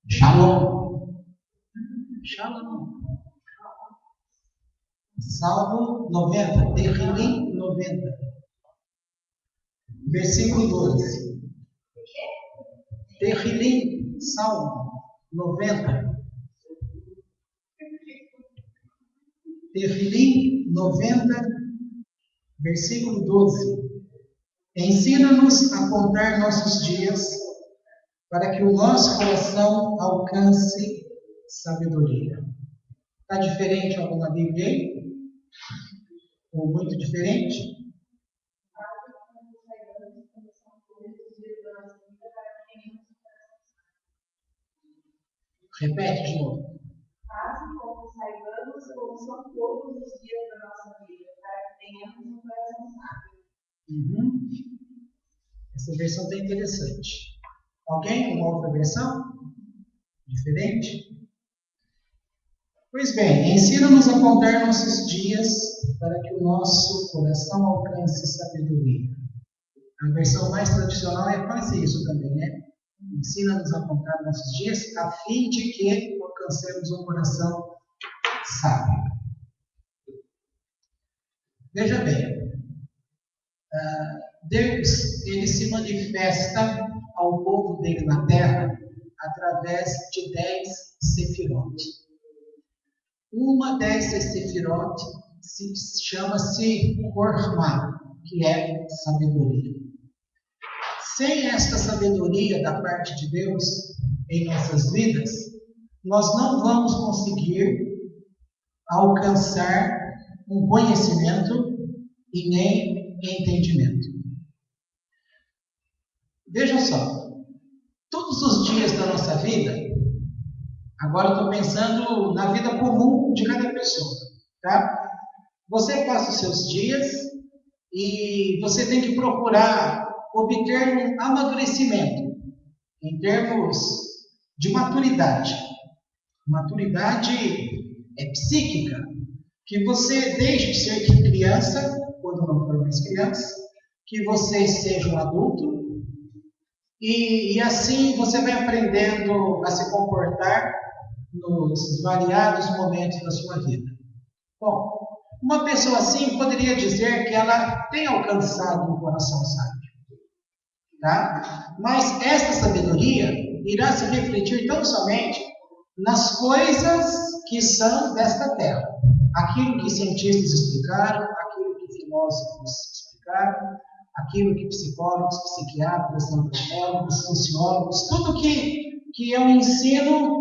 Shalom. Shalom. Salmo 90, Terrilim 90. Versículo 12. Terrilim, Salmo 90. Terrilim 90, versículo 12. Ensina-nos a contar nossos dias, para que o nosso coração alcance sabedoria. Está diferente alguma Bíblia aí? Ou muito diferente? Repete de novo. Quase como saibamos como são todos os dias da nossa vida, para que tenhamos um coração sábio. Essa versão está interessante. Alguém com uma outra versão? Diferente? Pois bem, ensina-nos a contar nossos dias para que o nosso coração alcance sabedoria. A versão mais tradicional é quase isso também, né? Ensina-nos a contar nossos dias a fim de que alcancemos um coração sábio. Veja bem, Deus, ele se manifesta ao povo dele na terra através de 10 sefirot. Uma dessas sefirot chama-se Hormá, que é sabedoria. Sem esta sabedoria da parte de Deus em nossas vidas, nós não vamos conseguir alcançar um conhecimento e nem entendimento. Vejam só, todos os dias da nossa vida, agora eu estou pensando na vida comum de cada pessoa, tá? Você passa os seus dias e você tem que procurar obter um amadurecimento em termos de maturidade. Maturidade psíquica, que você deixe de ser criança, quando não for mais criança, que você seja um adulto, e assim você vai aprendendo a se comportar nos variados momentos da sua vida. Bom, uma pessoa assim poderia dizer que ela tem alcançado um coração sábio. Tá? Mas esta sabedoria irá se refletir tão somente nas coisas que são desta terra. Aquilo que cientistas explicaram, aquilo que filósofos explicaram, aquilo que psicólogos, psiquiatras, antropólogos, sociólogos, tudo que é um ensino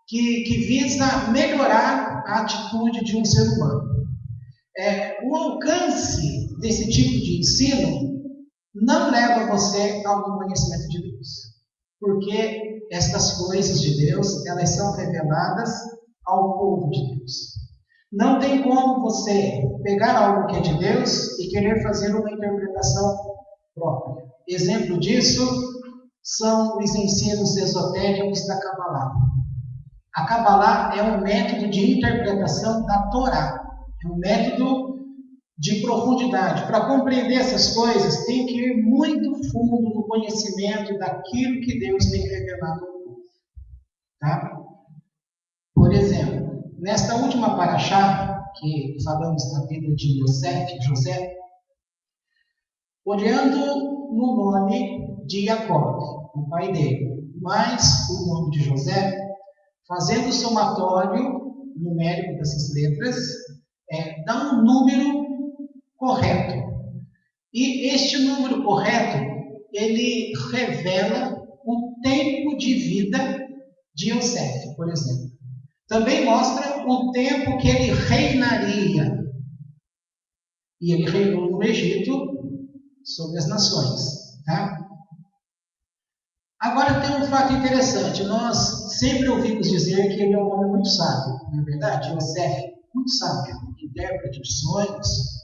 que visa melhorar a atitude de um ser humano. O alcance desse tipo de ensino não leva você ao conhecimento de Deus, porque estas coisas de Deus, elas são reveladas ao povo de Deus. Não tem como você pegar algo que é de Deus e querer fazer uma interpretação própria. Exemplo disso são os ensinos esotéricos da Kabbalah. A Kabbalah é um método de interpretação da Torá, é um método de profundidade. Para compreender essas coisas, tem que ir muito fundo no conhecimento daquilo que Deus tem revelado ao povo. Tá? Por exemplo, nesta última paraxá, que falamos da vida de José, olhando no nome de Jacó, o pai dele, mais o nome de José, fazendo o somatório numérico dessas letras, dá um número correto. E este número correto, ele revela o tempo de vida de Yosef, por exemplo. Também mostra o tempo que ele reinaria. E ele reinou no Egito sobre as nações. Tá? Agora tem um fato interessante. Nós sempre ouvimos dizer que ele é um homem muito sábio. Não é verdade? Yosef, muito sábio, intérprete de sonhos.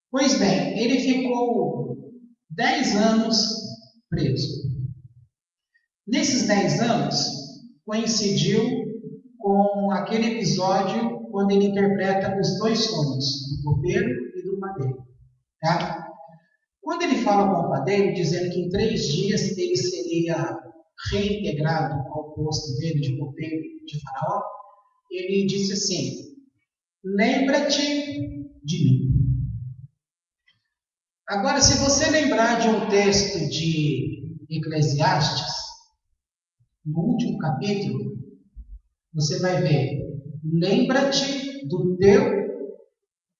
Pois bem, ele ficou 10 anos preso. Nesses 10 anos, coincidiu com aquele episódio quando ele interpreta os dois sonhos, do copeiro e do padeiro. Tá? Quando ele fala com o padeiro, dizendo que em 3 dias ele seria reintegrado ao posto dele de copeiro de Faraó, ele disse assim: lembra-te de mim. Agora, se você lembrar de um texto de Eclesiastes, no último capítulo, você vai ver: lembra-te do teu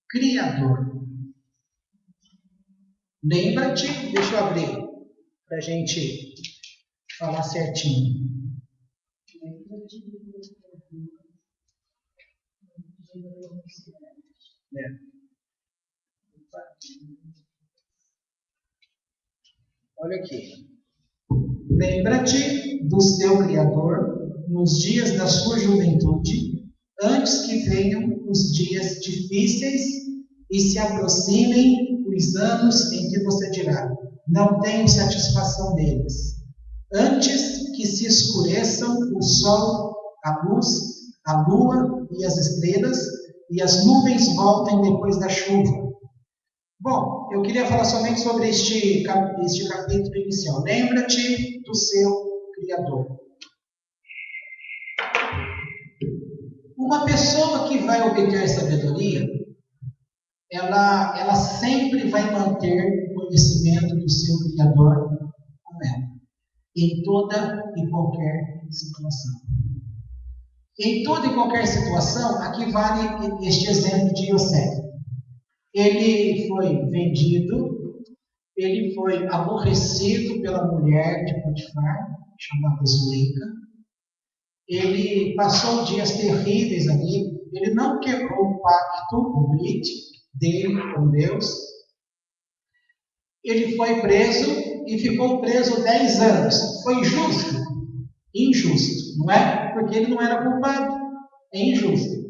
Criador. Lembra-te, deixa eu abrir para a gente falar certinho. Olha aqui. Lembra-te do seu Criador nos dias da sua juventude, antes que venham os dias difíceis e se aproximem os anos em que você dirá: não tenho satisfação deles. Antes que se escureçam o sol, a luz, a lua e as estrelas, e as nuvens voltem depois da chuva. Bom, eu queria falar somente sobre este capítulo inicial. Lembra-te do seu Criador. Uma pessoa que vai obter sabedoria, ela sempre vai manter o conhecimento do seu Criador com ela, em toda e qualquer situação. Em toda e qualquer situação, aqui vale este exemplo de Yosef. Ele foi vendido, ele foi aborrecido pela mulher de Potifar, chamada Zuleika. Ele passou dias terríveis ali, ele não quebrou o pacto, o brit dele com Deus. Ele foi preso e ficou preso 10 anos. Foi justo? Injusto, não é? Porque ele não era culpado. É injusto.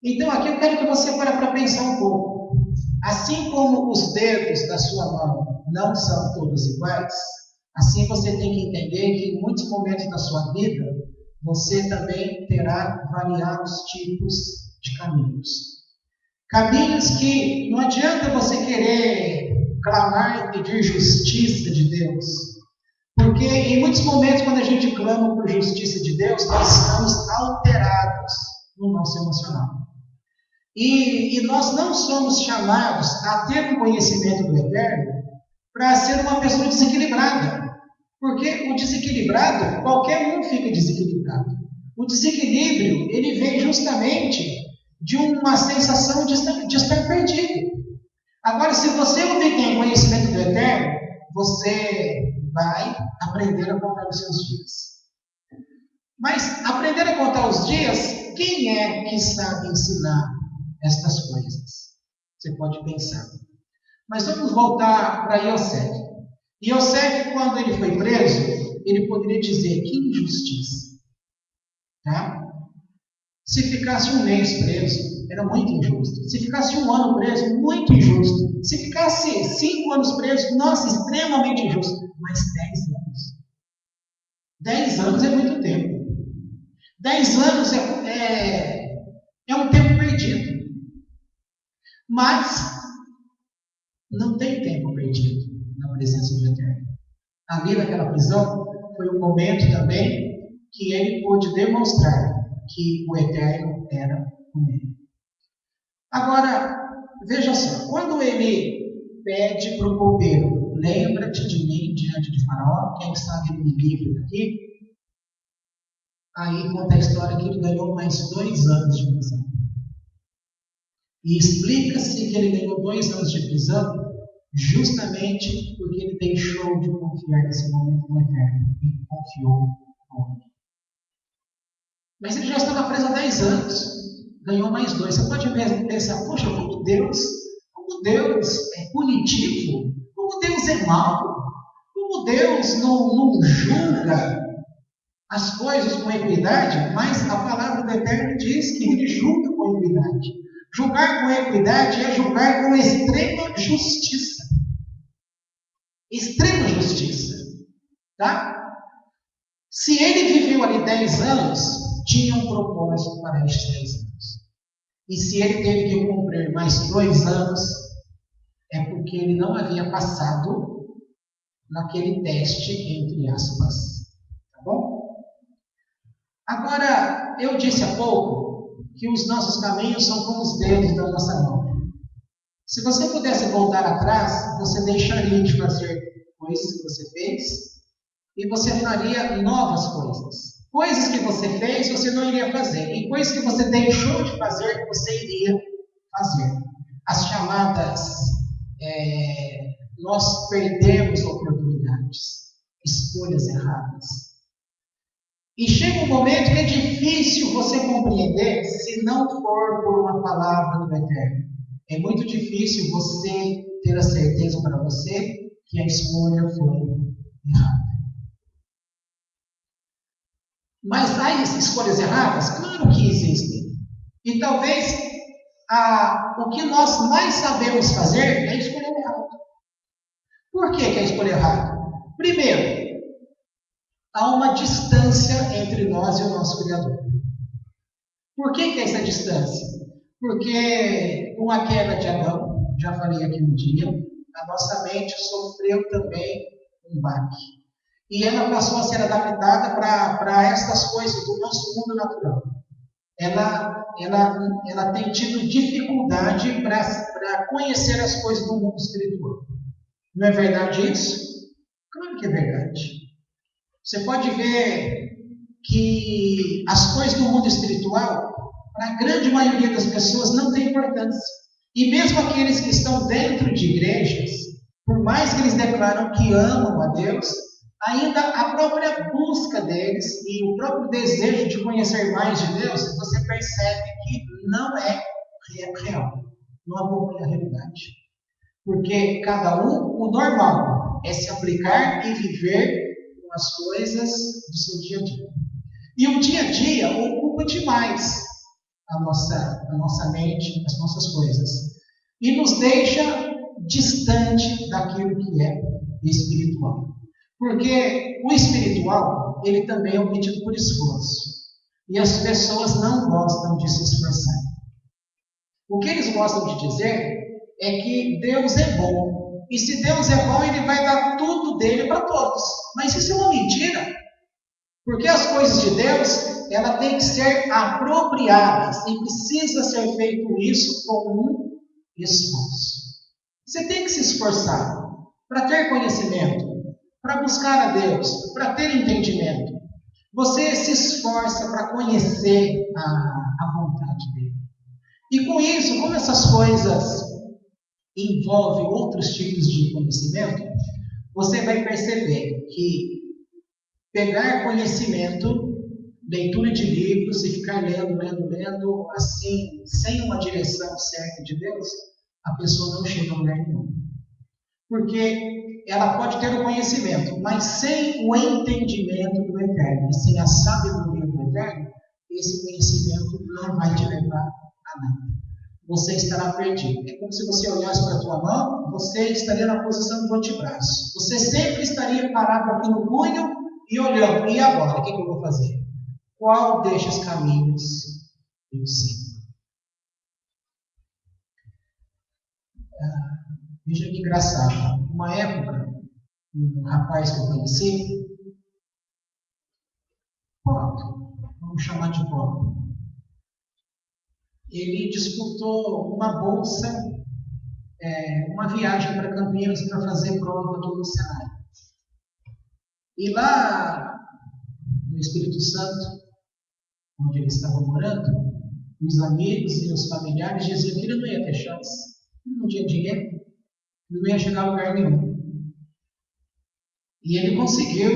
Então aqui eu quero que você pare para pensar um pouco. Assim como os dedos da sua mão não são todos iguais, assim você tem que entender que em muitos momentos da sua vida, você também terá variados tipos de caminhos. Caminhos que não adianta você querer clamar e pedir justiça de Deus. Porque em muitos momentos, quando a gente clama por justiça de Deus, nós estamos alterados no nosso emocional. E nós não somos chamados a ter um conhecimento do Eterno para ser uma pessoa desequilibrada. Porque o desequilibrado, qualquer um fica desequilibrado. O desequilíbrio, ele vem justamente de uma sensação de estar perdido. Agora, se você obtém conhecimento do Eterno, você vai aprender a contar os seus dias. Mas aprender a contar os dias, quem é que sabe ensinar estas coisas? Você pode pensar. Mas vamos voltar para Yosef. Yosef, quando ele foi preso, ele poderia dizer: que injustiça. Tá? Se ficasse 1 mês preso, era muito injusto. Se ficasse 1 ano preso, muito injusto. Se ficasse 5 anos preso, nossa, extremamente injusto. Mas 10 anos. 10 anos é muito tempo. 10 anos é um tempo perdido. Mas não tem tempo perdido na presença do Eterno. Ali naquela prisão foi um momento também que ele pôde demonstrar que o Eterno era com ele. Agora, veja só, quando ele pede para o copeiro: lembra-te de mim diante de Faraó, quem sabe ele me livre daqui? Aí conta a história que ele ganhou mais 2 anos de prisão. E explica-se que ele ganhou 2 anos de prisão justamente porque ele deixou de confiar nesse momento no Eterno e confiou no homem. Mas ele já estava preso há 10 anos, ganhou mais 2. Você pode pensar: poxa, como Deus é punitivo, como Deus é mau, como Deus não julga as coisas com equidade. Mas a palavra do Eterno diz que ele julga com equidade. Julgar com equidade é julgar com extrema justiça. Extrema justiça. Tá? Se ele viveu ali 10 anos, tinha um propósito para estes 10 anos. E se ele teve que cumprir mais 2 anos, é porque porque ele não havia passado naquele teste, entre aspas. Tá bom? Agora, eu disse há pouco que os nossos caminhos são como os dedos da nossa mão. Se você pudesse voltar atrás, você deixaria de fazer coisas que você fez e você faria novas coisas. Coisas que você fez, você não iria fazer. E coisas que você deixou de fazer, você iria fazer. As chamadas, nós perdemos oportunidades, escolhas erradas. E chega um momento que é difícil você compreender se não for por uma palavra do Eterno. É muito difícil você ter a certeza para você que a escolha foi errada. Mas há escolhas erradas? Claro que existem. E talvez o que nós mais sabemos fazer é escolher errado. Por que é escolher errado? Primeiro, há uma distância entre nós e o nosso Criador. Por que é essa distância? Porque com a queda de Adão, já falei aqui um dia, a nossa mente sofreu também um baque. E ela passou a ser adaptada para estas coisas do nosso mundo natural. Ela tem tido dificuldade para conhecer as coisas do mundo espiritual. Não é verdade isso? Claro que é verdade. Você pode ver que as coisas do mundo espiritual, para a grande maioria das pessoas, não tem importância. E mesmo aqueles que estão dentro de igrejas, por mais que eles declaram que amam a Deus, ainda a própria busca deles e o próprio desejo de conhecer mais de Deus, você percebe que não é real, não acompanha a realidade. Porque cada um, o normal é se aplicar e viver com as coisas do seu dia a dia. E o dia a dia ocupa demais a nossa mente, as nossas coisas. E nos deixa distante daquilo que é espiritual. Porque o espiritual, ele também é obtido por esforço. E as pessoas não gostam de se esforçar. O que eles gostam de dizer é que Deus é bom. E se Deus é bom, Ele vai dar tudo dele para todos. Mas isso é uma mentira. Porque as coisas de Deus, ela tem que ser apropriadas. E precisa ser feito isso com um esforço. Você tem que se esforçar para ter conhecimento, para buscar a Deus, para ter entendimento. Você se esforça para conhecer a vontade dele. E com isso, como essas coisas envolvem outros tipos de conhecimento, você vai perceber que pegar conhecimento, leitura de livros e ficar lendo, assim, sem uma direção certa de Deus, a pessoa não chega a lugar nenhum. Porque ela pode ter o conhecimento, mas sem o entendimento do Eterno, e sem a sabedoria do Eterno, esse conhecimento não vai te levar a nada. Você estará perdido. É como se você olhasse para a tua mão, você estaria na posição do antebraço. Você sempre estaria parado aqui no punho e olhando. E agora, o que eu vou fazer? Qual destes caminhos eu sigo? Veja que engraçado. Uma época, um rapaz que eu conheci, pobre, vamos chamar de pobre, ele disputou uma bolsa, uma viagem para Campinas para fazer prova do Senai. E lá no Espírito Santo, onde ele estava morando, os amigos e os familiares diziam que ele não ia ter chance, ele não tinha dinheiro, ele não ia chegar a lugar nenhum. E ele conseguiu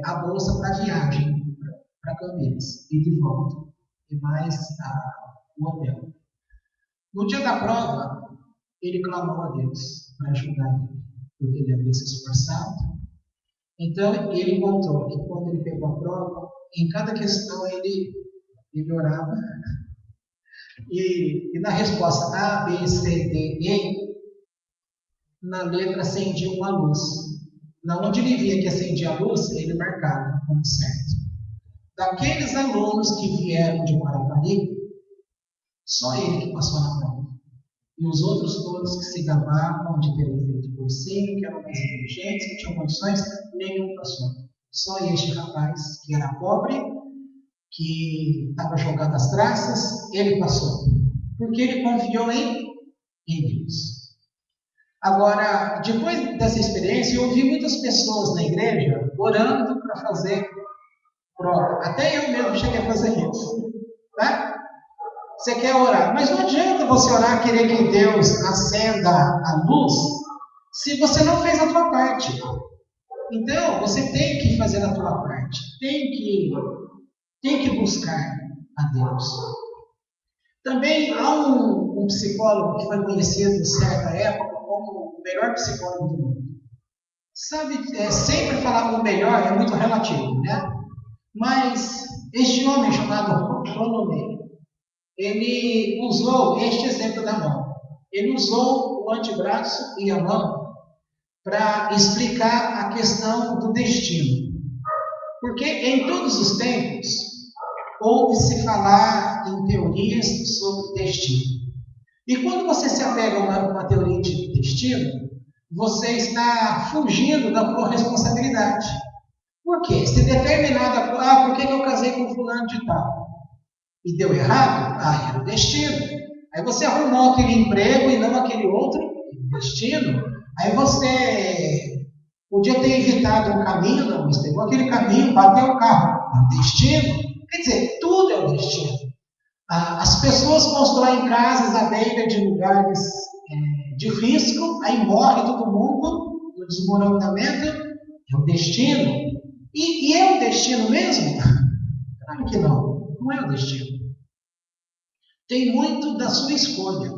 a bolsa para a viagem para Campinas, e de volta, e mais o hotel. No dia da prova, ele clamou a Deus para ajudar ele, porque ele havia se esforçado. Então, ele contou que quando ele pegou a prova, em cada questão ele orava, e na resposta A, B, C, D, E, na letra acendia uma luz. Na onde ele via que acendia a luz, ele marcava como certo. Daqueles alunos que vieram de Guarapari, só ele que passou na prova. e os outros todos que se gabavam de terem feito cursinho, que eram mais inteligentes, que tinham condições, nenhum passou. Só este rapaz, que era pobre, que estava jogado às traças, ele passou. Porque ele confiou em Deus. Agora, depois dessa experiência, eu ouvi muitas pessoas na igreja orando para fazer prova. Até eu mesmo cheguei a fazer isso. Tá? Você quer orar, mas não adianta você orar e querer que Deus acenda a luz se você não fez a tua parte. Então, você tem que fazer a tua parte. Tem que buscar a Deus. Também há um psicólogo que foi conhecido em certa época como o melhor psicólogo do mundo. Sabe, sempre falar o melhor é muito relativo, né? Mas este homem chamado Ronomei, ele usou este exemplo da mão. Ele usou o antebraço e a mão para explicar a questão do destino. Porque em todos os tempos, ouve-se falar em teorias sobre destino. E quando você se apega a uma teoria de destino, você está fugindo da sua responsabilidade. Por quê? Se determinada... por que eu casei com fulano de tal? E deu errado? Era o destino. Aí você arrumou aquele emprego e não aquele outro destino. Aí você podia ter evitado um caminho, não, mas pegou aquele caminho, bateu o carro. É o destino. Quer dizer, tudo é o destino. As pessoas constroem casas à beira de lugares de risco, aí morre todo mundo no desmoronamento. É o destino. E é o destino mesmo? Claro que não. Não é o destino. Tem muito da sua escolha,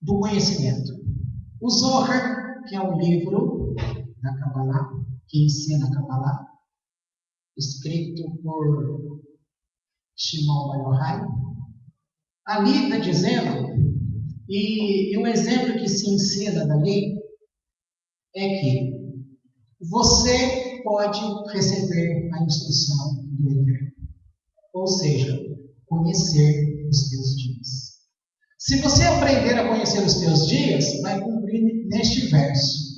do conhecimento. O Zohar, que é um livro da Kabbalah, que ensina a Kabbalah, escrito por Shimon Bar Yochai, ali está dizendo, e o exemplo que se ensina dali é que você pode receber a instrução do Eterno, ou seja, conhecer os teus dias. Se você aprender a conhecer os teus dias, vai cumprir neste verso.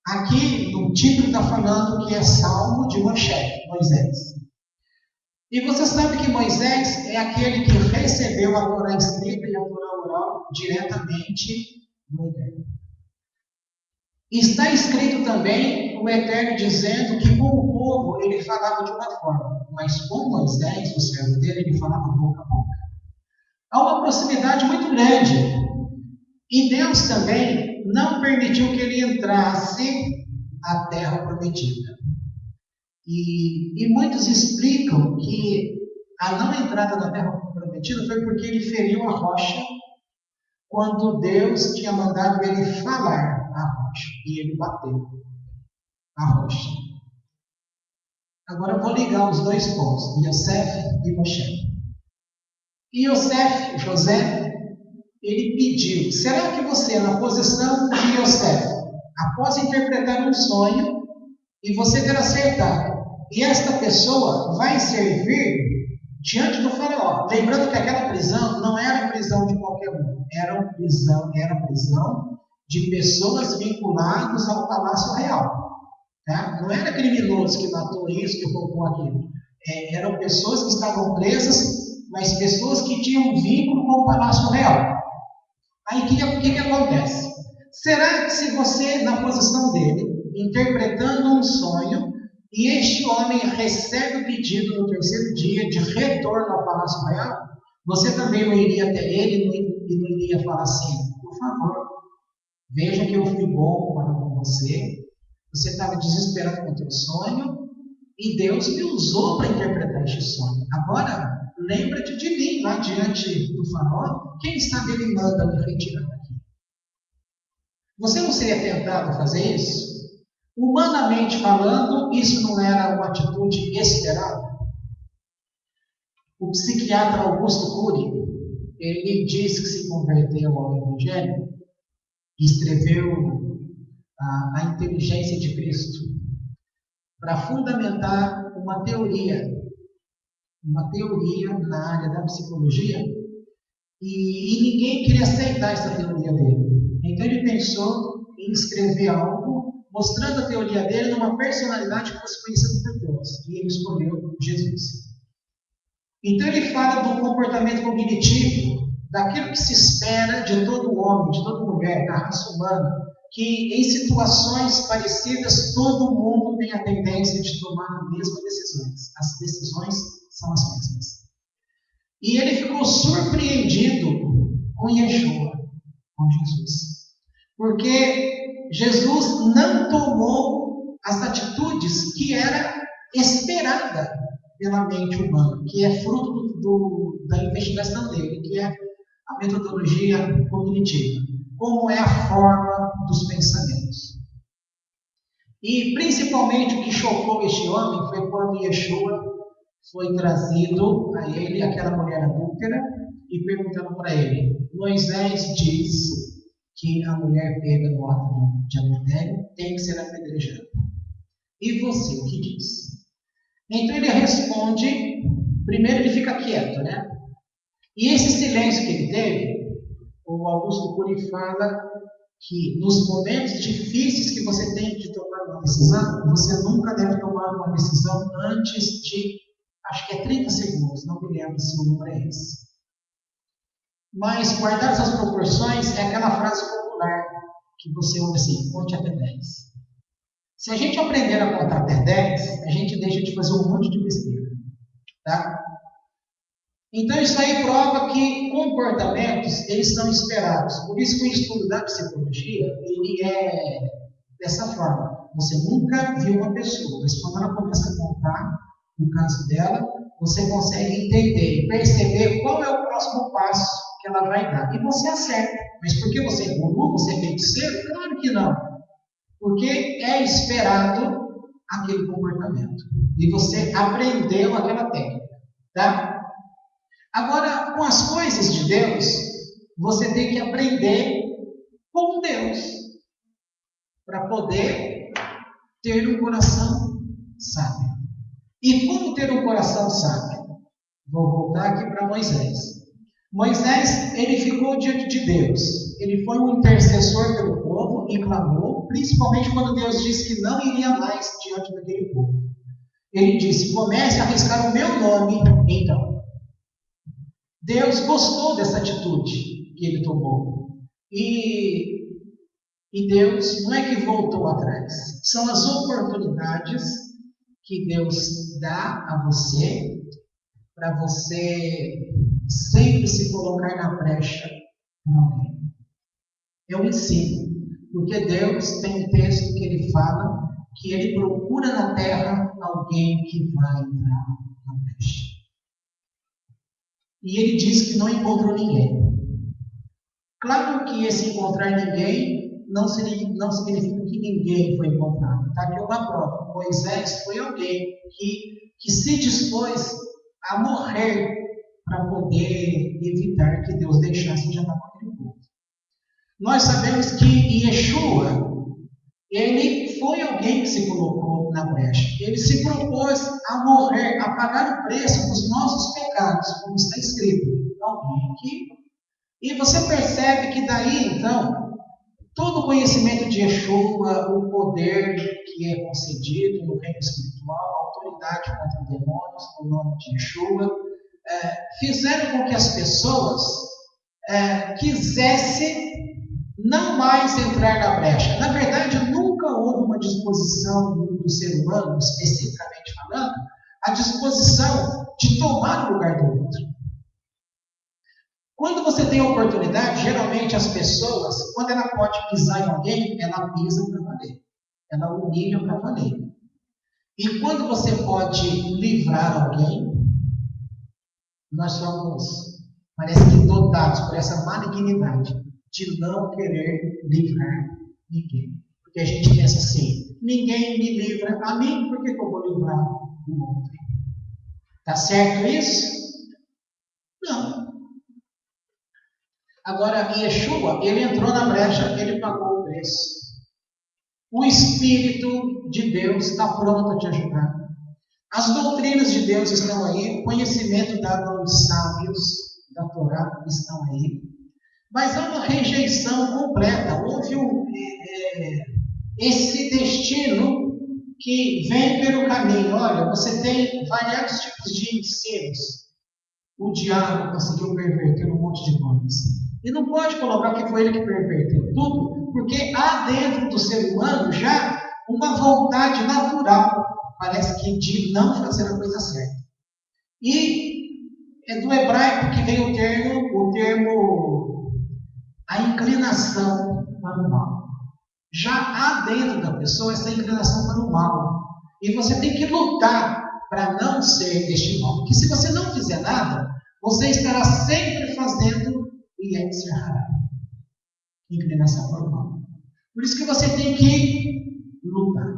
Aqui, no título está falando que é Salmo de Moisés. E você sabe que Moisés é aquele que recebeu a Torá escrita e a Torá oral diretamente do Eterno. Está escrito também o Eterno dizendo que com o povo ele falava de uma forma, mas com Moisés, o servo dele, ele falava boca a boca. Há uma proximidade muito grande. E Deus também não permitiu que ele entrasse à terra prometida. E muitos explicam que a não entrada na terra prometida foi porque ele feriu a rocha quando Deus tinha mandado ele falar a rocha. E ele bateu a rocha. Agora eu vou ligar os dois pontos, Yosef e Moshe. E José, ele pediu, será que você, na posição de Yosef, após interpretar um sonho, e você ter acertado, e esta pessoa vai servir diante do faraó? Lembrando que aquela prisão não era prisão de qualquer um, era prisão de pessoas vinculadas ao palácio real. Tá? Não era criminoso que matou isso, que roubou aquilo. Eram pessoas que estavam presas, mas pessoas que tinham vínculo com o palácio real. Aí o que acontece? Será que se você, na posição dele, interpretando um sonho, e este homem recebe o pedido no terceiro dia de retorno ao palácio real, você também não iria até ele e não iria falar assim, por favor, veja que eu fui bom para com você estava desesperado com o teu sonho, e Deus me usou para interpretar este sonho. Agora, lembra-te de mim lá diante do faraó, quem sabe ele manda me retirar daqui. Você não seria tentado a fazer isso? Humanamente falando, isso não era uma atitude esperada? O psiquiatra Augusto Cury, ele diz que se converteu ao Evangelho e escreveu a inteligência de Cristo para fundamentar uma teoria na área da psicologia E ninguém queria aceitar essa teoria dele. Então ele pensou em escrever algo mostrando a teoria dele numa personalidade que fosse conhecida por todos. E ele escolheu Jesus. Então ele fala do comportamento cognitivo, daquilo que se espera de todo homem, de toda mulher, da raça humana, que em situações parecidas todo mundo tem a tendência de tomar as mesmas decisões. As decisões são as mesmas. E ele ficou surpreendido com Yeshua, com Jesus. Porque Jesus não tomou as atitudes que era esperada pela mente humana, que é fruto da investigação dele, que é a metodologia cognitiva, como é a forma dos pensamentos. E principalmente o que chocou este homem foi quando Yeshua foi trazido a ele, aquela mulher adúltera, e perguntando para ele: Moisés diz que a mulher pega no ato de adultério tem que ser apedrejada. E você, o que diz? Então ele responde, primeiro ele fica quieto, né? E esse silêncio que ele teve, o Augusto Cury fala que nos momentos difíceis que você tem de tomar uma decisão, você nunca deve tomar uma decisão antes de, acho que é 30 segundos, não me lembro se o número é esse. Mas, guardadas as proporções, é aquela frase popular que você ouve assim: conte até 10. Se a gente aprender a contar até 10, a gente deixa de fazer um monte de besteira. Tá? Então, isso aí prova que comportamentos, eles são esperados. Por isso que o estudo da psicologia, ele é dessa forma. Você nunca viu uma pessoa, mas quando ela começa a contar o caso dela, você consegue entender e perceber qual é o próximo passo que ela vai dar. E você acerta. Mas porque você é guru, você é feiticeiro? Claro que não. Porque é esperado aquele comportamento. E você aprendeu aquela técnica. Tá? Agora, com as coisas de Deus, você tem que aprender com Deus. Para poder ter um coração sábio. E como ter um coração sábio? Vou voltar aqui para Moisés. Moisés, ele ficou diante de Deus. Ele foi um intercessor pelo povo e clamou, principalmente quando Deus disse que não iria mais diante daquele povo. Ele disse: comece a arriscar o meu nome, então. Deus gostou dessa atitude que ele tomou. E Deus não é que voltou atrás. São as oportunidades que Deus dá a você para você sempre se colocar na brecha para alguém. Eu ensino, porque Deus tem um texto que ele fala que ele procura na terra alguém que vai entrar na brecha. E ele diz que não encontrou ninguém. Claro que esse encontrar ninguém não significa que ninguém foi encontrado. Está aqui uma prova. Moisés foi alguém que se dispôs a morrer para poder evitar que Deus deixasse de andar com aquele povo. Nós sabemos que Yeshua, ele foi alguém que se colocou na brecha. Ele se propôs a morrer, a pagar o preço dos nossos pecados, como está escrito. Alguém que... E você percebe que daí, então, todo o conhecimento de Yeshua, o poder que é concedido no reino espiritual, a autoridade contra os demônios, no nome de Yeshua, fizeram com que as pessoas quisessem não mais entrar na brecha. Na verdade, nunca houve uma disposição do ser humano, especificamente falando, a disposição de tomar o lugar do outro. Quando você tem a oportunidade, geralmente as pessoas, quando ela pode pisar em alguém, ela pisa para valer. Ela humilha para valer. E quando você pode livrar alguém, nós somos, parece que dotados por essa malignidade de não querer livrar ninguém. Porque a gente pensa assim: ninguém me livra a mim, por que eu vou livrar o outro? Está certo isso? Não. Agora, Yeshua, ele entrou na brecha, ele pagou o preço. O Espírito de Deus está pronto a te ajudar. As doutrinas de Deus estão aí, o conhecimento dado aos sábios da Torá estão aí. Mas há uma rejeição completa. Houve esse destino que vem pelo caminho. Olha, você tem vários tipos de ensinos. O diabo conseguiu perverter um monte de coisas. E não pode colocar que foi ele que perverteu tudo, porque há dentro do ser humano já uma vontade natural, parece que de não fazer a coisa certa. E é do hebraico que vem o termo a inclinação para o mal. Já há dentro da pessoa essa inclinação para o mal. E você tem que lutar para não ser este mal. Porque se você não fizer nada, você estará sempre fazendo e encerrará. Inclinação para o mal. Por isso que você tem que lutar.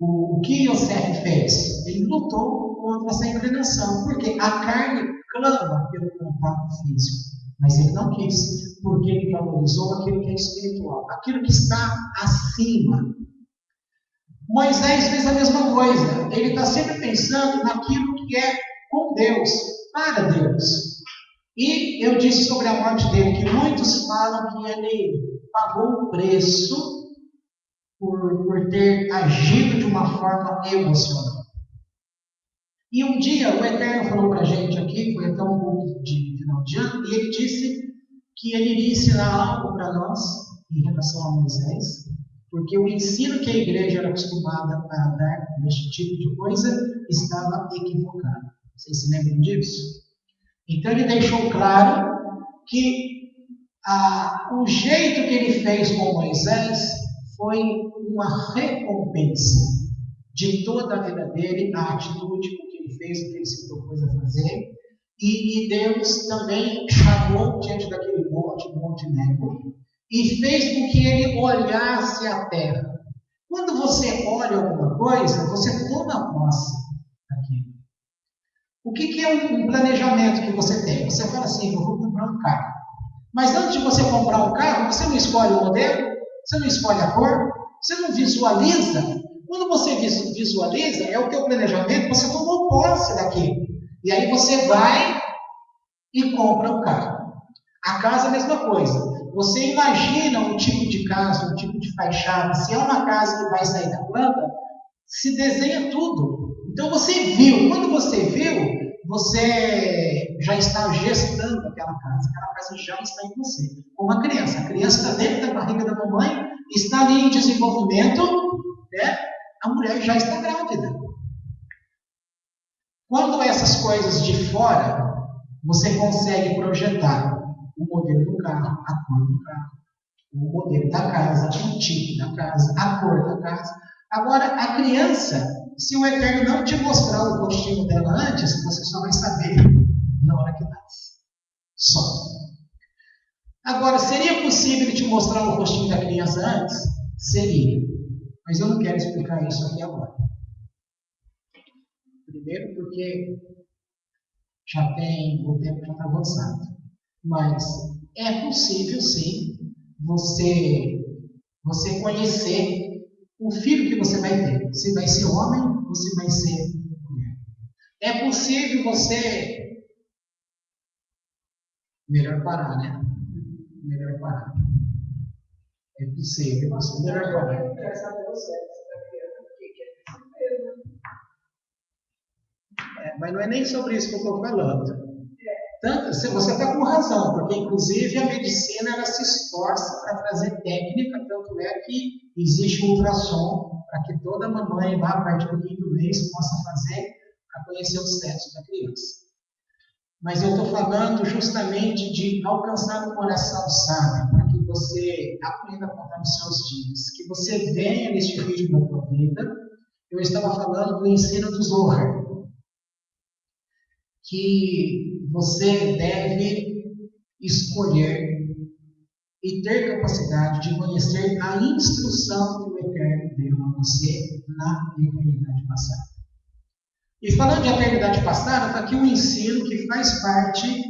O que Yosef fez? Ele lutou contra essa inclinação. Porque a carne clama pelo contato físico. Mas ele não quis, porque ele valorizou aquilo que é espiritual, aquilo que está acima. Moisés fez a mesma coisa. Ele está sempre pensando naquilo que é com Deus, para Deus. E eu disse sobre a morte dele que muitos falam que ele pagou o preço por ter agido de uma forma emocional. E um dia o Eterno falou para a gente aqui, foi até um pouco de final de ano, e ele disse que ele iria ensinar algo para nós em relação a Moisés, porque o ensino que a igreja era acostumada a dar neste tipo de coisa estava equivocado. Vocês se lembram disso? Então ele deixou claro que o jeito que ele fez com Moisés foi uma recompensa de toda a vida dele, a atitude que ele fez, o que ele se propôs a fazer. E Deus também chamou diante daquele Monte Nebo, e fez com que ele olhasse a terra. Quando você olha alguma coisa, você toma posse daquilo. O que é um planejamento que você tem? Você fala assim, eu vou comprar um carro. Mas antes de você comprar um carro, você não escolhe o modelo, você não escolhe a cor, você não visualiza. Quando você visualiza, é o teu planejamento, você tomou posse daquilo. E aí você vai e compra o carro. A casa é a mesma coisa. Você imagina um tipo de casa, um tipo de fachada. Se é uma casa que vai sair da planta, se desenha tudo. Então você viu. Quando você viu, você já está gestando aquela casa. Aquela casa já está em você. Como a criança. A criança está dentro da barriga da mamãe, está ali em desenvolvimento, né? A mulher já está grávida. Quando essas coisas de fora, você consegue projetar o modelo do carro, a cor do carro, o modelo da casa, o tipo da casa, a cor da casa. Agora, a criança, se o Eterno não te mostrar o rostinho dela antes, você só vai saber na hora que nasce. Só. Agora, seria possível te mostrar o rostinho da criança antes? Seria. Mas eu não quero explicar isso aqui agora. Primeiro porque o tempo já está avançado. Mas é possível, sim, você conhecer o filho que você vai ter. Se vai ser homem ou se vai ser mulher. É possível você... Melhor parar, né? Melhor parar. É possível você melhor parar. Quer saber o sexo da criança, porque é surpresa. Mas não é nem sobre isso que eu estou falando. Tanto, você está com razão, porque inclusive a medicina ela se esforça para trazer técnica, tanto é que existe um ultrassom para que toda mamãe lá a partir do 5º mês possa fazer para conhecer o sexo da criança. Mas eu estou falando justamente de alcançar o coração sábio, para que você aprenda a contar os seus dias, que você venha neste ritmo da tua vida. Eu estava falando do ensino do Zohar, que você deve escolher e ter capacidade de conhecer a instrução que o Eterno deu a você na eternidade passada. E falando de eternidade passada, está aqui um ensino que faz parte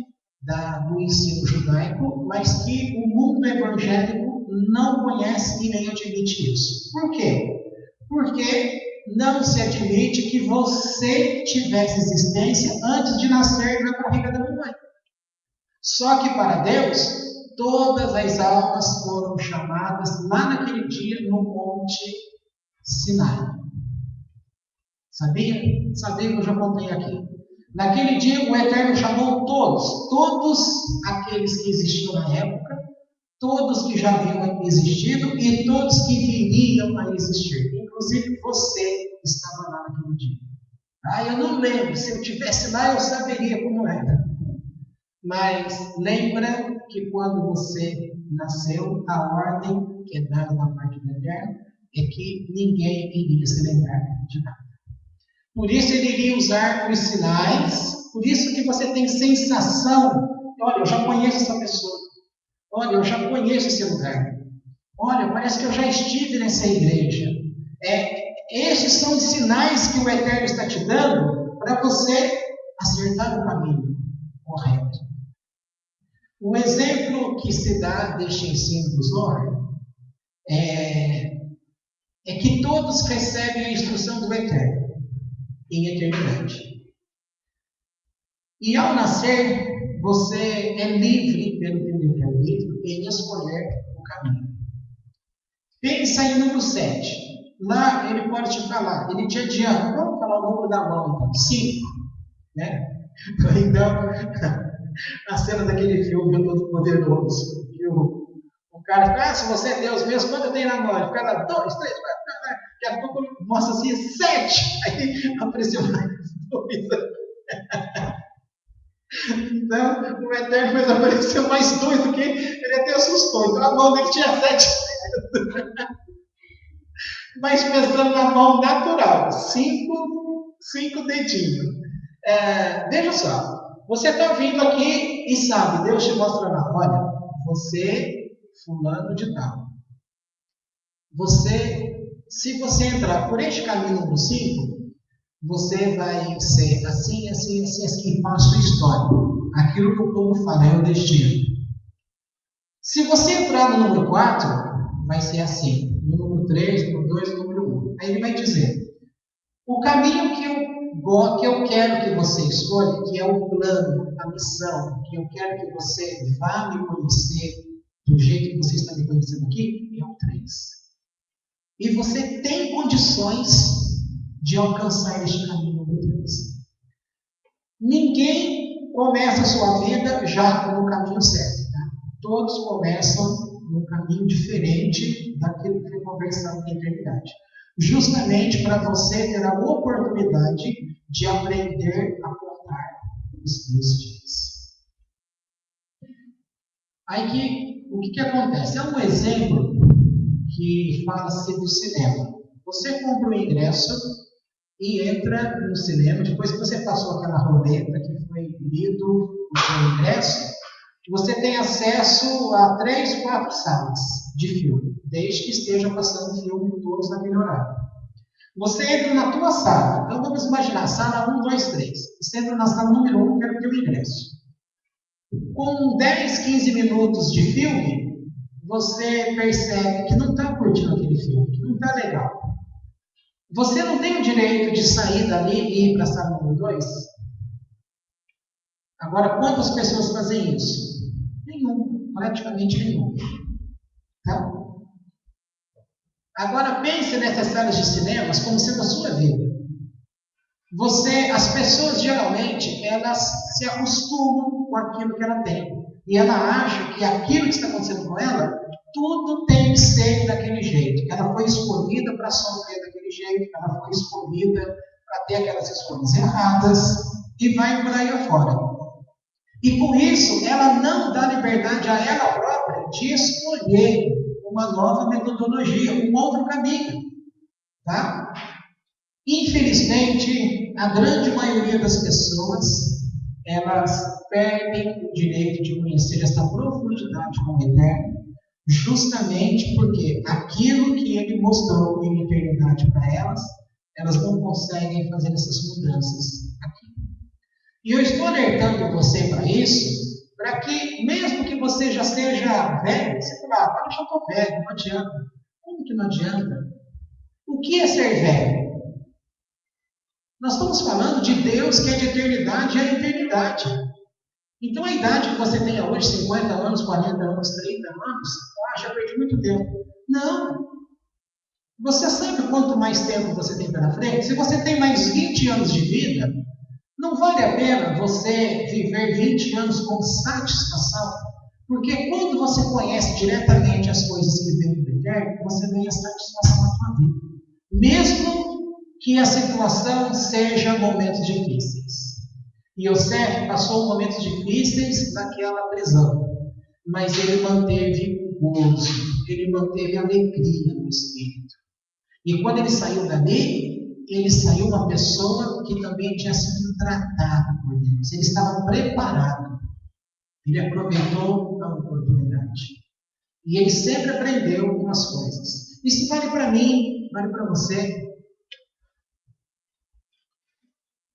do ensino judaico, mas que o mundo evangélico não conhece e nem admite isso. Por quê? Porque não se admite que você tivesse existência antes de nascer na barriga da mamãe. Só que para Deus, todas as almas foram chamadas lá naquele dia no Monte Sinai. Sabia? Sabia que eu já contei aqui. Naquele dia, o Eterno chamou todos aqueles que existiam na época, todos que já haviam existido e todos que viriam a existir. Inclusive você estava lá naquele dia. Eu não lembro, se eu estivesse lá eu saberia como era. Mas lembra que quando você nasceu, a ordem que é dada da parte do Eterno é que ninguém iria se lembrar de nada. Por isso ele iria usar os sinais, por isso que você tem sensação, olha, eu já conheço essa pessoa, olha, eu já conheço esse lugar, olha, parece que eu já estive nessa igreja. Esses são os sinais que o Eterno está te dando para você acertar o caminho correto. O exemplo que se dá deste ensino do Zohar é que todos recebem a instrução do Eterno em eternidade. E ao nascer, você é livre pelo teu livre-arbítrio em escolher o caminho. Pensa em número 7. Lá ele pode te falar, ele te adianta. Vamos falar o número da mão, então. 5. Né? Então, a cena daquele filme, o Todo-Poderoso. O cara fica, se você é Deus mesmo, quanto eu tenho na mão? Ele fica lá, 2, 3, 4, 5. Daqui a pouco mostra assim, 7. Aí apareceu mais 2. Então, o Eterno fez aparecer mais 2 do que ele até assustou. Então a mão dele tinha 7. Mas pensando na mão natural, 5 dedinhos. Veja só, você está vindo aqui e sabe, Deus te mostra lá, olha, você, fulano de tal. Se você entrar por este caminho número 5, você vai ser assim, assim, assim, assim, para a sua história. Aquilo que o povo fala é o destino. Se você entrar no número 4, vai ser assim. No número 3, número 2, número 1. Aí ele vai dizer, o caminho que eu quero que você escolha, que é o plano, a missão, que eu quero que você vá me conhecer do jeito que você está me conhecendo aqui, é o 3. E você tem condições de alcançar este caminho número 3. Ninguém começa a sua vida já no caminho certo. Tá? Todos começam num caminho diferente daquilo que foi conversado na eternidade. Justamente para você ter a oportunidade de aprender a contar os seus dias. Aí o que acontece? É um exemplo que fala-se do cinema. Você compra um ingresso e entra no cinema, depois que você passou aquela roleta que foi lido o seu ingresso, você tem acesso a 3, 4 salas de filme, desde que esteja passando filme todos naquele horário. Você entra na tua sala, então vamos imaginar, sala 1, 2, 3. Você entra na sala número 1, quero ter o ingresso. Com 10, 15 minutos de filme, você percebe que não está curtindo aquele filme, que não está legal. Você não tem o direito de sair dali e ir para a sala número 2? Agora, quantas pessoas fazem isso? Nenhum, praticamente nenhum. Tá? Agora, pense nessas salas de cinemas como sendo a sua vida. As pessoas geralmente, elas se acostumam com aquilo que ela tem. E ela acha que aquilo que está acontecendo com ela, tudo tem que ser daquele jeito. Ela foi escolhida para sofrer daquele jeito, ela foi escolhida para ter aquelas escolhas erradas, e vai por aí afora. E por isso, ela não dá liberdade a ela própria de escolher uma nova metodologia, um outro caminho. Tá? Infelizmente, a grande maioria das pessoas, elas perdem o direito de conhecer essa profundidade com o Eterno, justamente porque aquilo que Ele mostrou em eternidade para elas não conseguem fazer essas mudanças aqui. E eu estou alertando você para isso, para que, mesmo que você já seja velho, você fala, eu já estou velho, não adianta. Como que não adianta? O que é ser velho? Nós estamos falando de Deus que é de eternidade a eternidade. Então a idade que você tenha hoje, 50 anos, 40 anos, 30 anos, já perdi muito tempo. Não. Você sabe quanto mais tempo você tem pela frente? Se você tem mais 20 anos de vida, não vale a pena você viver 20 anos com satisfação, porque quando você conhece diretamente as coisas que vêm do eterno, você ganha satisfação na sua vida. Mesmo que a situação seja momentos difíceis. E Yosef passou momentos difíceis naquela prisão, mas ele manteve o gozo, ele manteve a alegria no espírito. E quando ele saiu dali, ele saiu uma pessoa que também tinha sido tratada por Deus. Ele estava preparado. Ele aproveitou a oportunidade. E ele sempre aprendeu algumas coisas. Isso vale para mim, vale para você.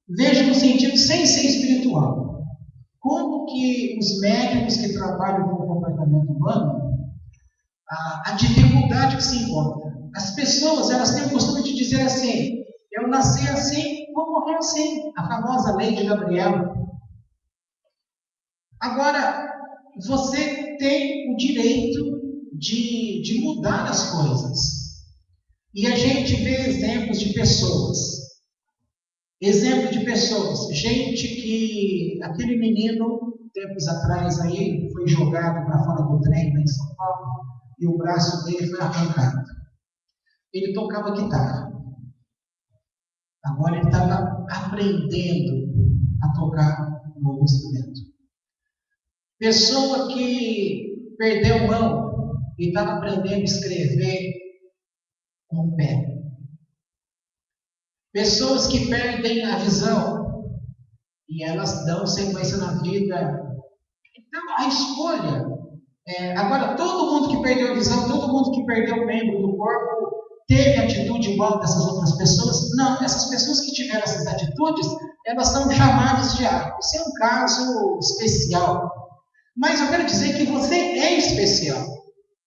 Veja no sentido sem ser espiritual. Como que os médicos que trabalham com o comportamento humano, a dificuldade que se encontra. As pessoas, elas têm o costume de dizer assim, eu nasci assim, vou morrer assim. A famosa lei de Gabriel. Agora, você tem o direito de mudar as coisas. E a gente vê exemplos de pessoas. Exemplo de pessoas. Gente que, aquele menino, tempos atrás aí, foi jogado para fora do trem em São Paulo, e o braço dele foi arrancado. Ele tocava guitarra. Agora ele estava aprendendo a tocar um novo instrumento. Pessoa que perdeu mão e estava aprendendo a escrever com o pé. Pessoas que perdem a visão e elas dão sequência na vida. Então, a escolha. Agora, todo mundo que perdeu a visão, todo mundo que perdeu o membro do corpo, teve atitude igual dessas outras pessoas? Não, essas pessoas que tiveram essas atitudes, elas são chamadas de Isso é um caso especial. Mas eu quero dizer que você é especial.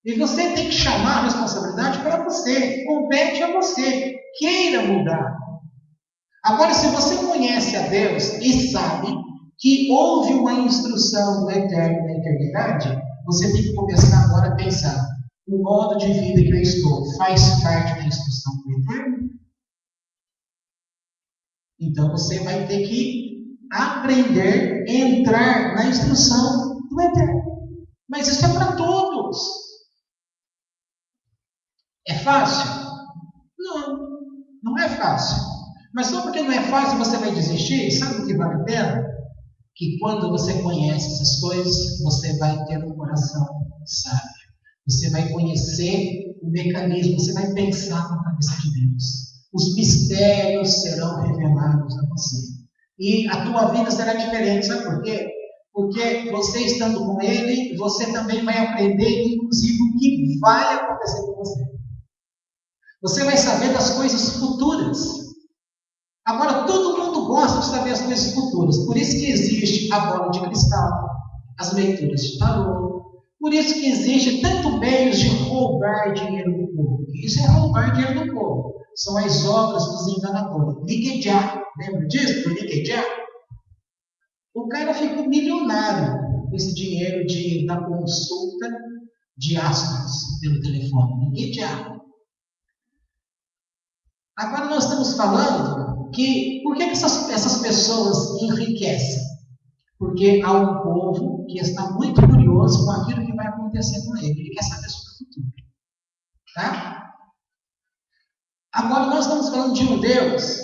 E você tem que chamar a responsabilidade para você. Compete a você. Queira mudar. Agora, se você conhece a Deus e sabe que houve uma instrução do Eterno na eternidade, você tem que começar agora a pensar: o modo de vida que eu estou faz parte da instrução do Eterno? Então você vai ter que aprender a entrar na instrução do Eterno. Mas isso é para todos. É fácil? Não, não é fácil. Mas só porque não é fácil você vai desistir? Sabe o que vale a pena? Que quando você conhece essas coisas, você vai ter um coração sábio. Você vai conhecer o mecanismo, você vai pensar na cabeça de Deus. Os mistérios serão revelados a você. E a tua vida será diferente, sabe por quê? Porque você estando com Ele, você também vai aprender, inclusive, o que vai acontecer com você. Você vai saber das coisas futuras. Agora, todo mundo gosta de saber as coisas futuras. Por isso que existe a bola de cristal, as leituras de tarô. Por isso que existe tanto meios de roubar dinheiro do povo. Isso é roubar dinheiro do povo. São as obras dos enganadores. Liquejar. Lembra disso? Liquejar. O cara ficou milionário com esse dinheiro da consulta de astros pelo telefone. Liquejar. Agora nós estamos falando que por que essas pessoas enriquecem? Porque há um povo que está muito curioso com aquilo que vai acontecer com ele. Ele quer saber sobre o futuro. Tá? Agora nós estamos falando de um Deus